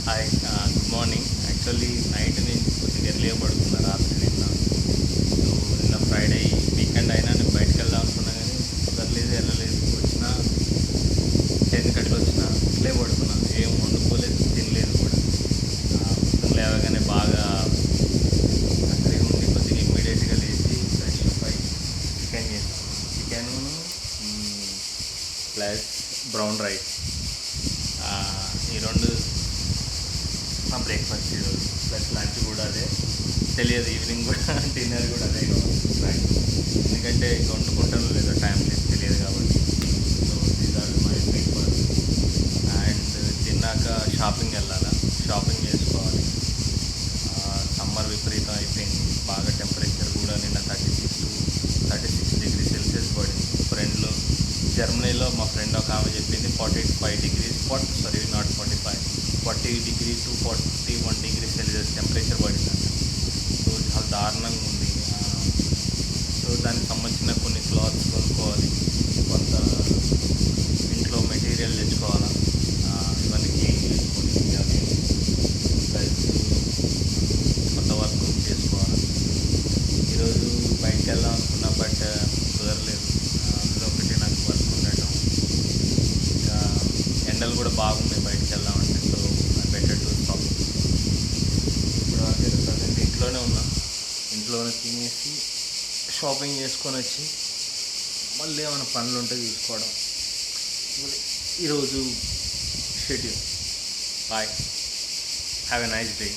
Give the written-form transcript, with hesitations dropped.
Hi, good morning. Actually night నేను కొద్దిగా ఎర్లీగా పడుకున్నా రాత్రి నిన్న. సో నిన్న ఫ్రైడే వీకెండ్ అయినా నేను బయటకు వెళ్దాం అనుకున్నా కానీ కుదరలేదు, వెళ్ళలేదు. వచ్చిన 10 కట్ల వచ్చిన ఇట్లే పడుకున్నా, ఏం వండుకోలేదు, తినలేదు కూడా. పొద్దున్న లేవగానే బాగా అక్కడికి ఉండి కొద్దిగా ఇమ్మీడియట్గా లేచి ఫ్రెష్ అప్ అయి చికెన్ చేస్తాను. చికెను ప్లస్ బ్రౌన్ రైస్, ఈ రెండు నా బ్రేక్ఫాస్ట్ ఈరోజు. ప్లస్ లంచ్ కూడా అదే, తెలియదు ఈవినింగ్ కూడా డిన్నర్ కూడా అదే కావాలి. ఎందుకంటే ఇంకా వండుకుంటాను లేదా టైం లేదు, తెలియదు కాబట్టి. So these are my breakfast. And తిన్నాక షాపింగ్ వెళ్ళాలా, షాపింగ్ చేసుకోవాలి. సమ్మర్ విపరీతం అయిపోయింది, బాగా టెంపరేచర్ కూడా నిన్న 36 డిగ్రీ సెల్సియస్ పడింది. ఫ్రెండ్లో జర్మనీలో మా ఫ్రెండ్ ఒక ఆమె చెప్పింది 45 degrees, not 45, 40 degree to 41 degree celsius temperature పడిందంట. సో చాలా దారుణంగా ఉంది. సో దానికి సంబంధించిన కొన్ని క్లాత్స్ కొనుక్కోవాలి, కొంత ఇంట్లో మెటీరియల్ తెచ్చుకోవాలా, ఇవన్నీ క్లీన్ చేసుకొని అవి ప్లస్ కొంత వర్క్ చేసుకోవాలి. ఈరోజు బయటకు వెళ్దాం అనుకున్నా, బట్ కుదరలేదు. అందులో ఒకటి నాకు వర్క్ ఉండటం, ఇంకా ఎండలు కూడా బాగున్నాయి బయటకు వెళ్దామంటే. So I better to stop. ఇప్పుడు అదే ప్రజెంట్ ఇంట్లోనే ఉన్నా, ఇంట్లోనే తినేసి షాపింగ్ చేసుకొని వచ్చి మళ్ళీ ఏమైనా పనులు ఉంటే చూసుకోవడం. ఈరోజు schedule. Bye, have a nice day.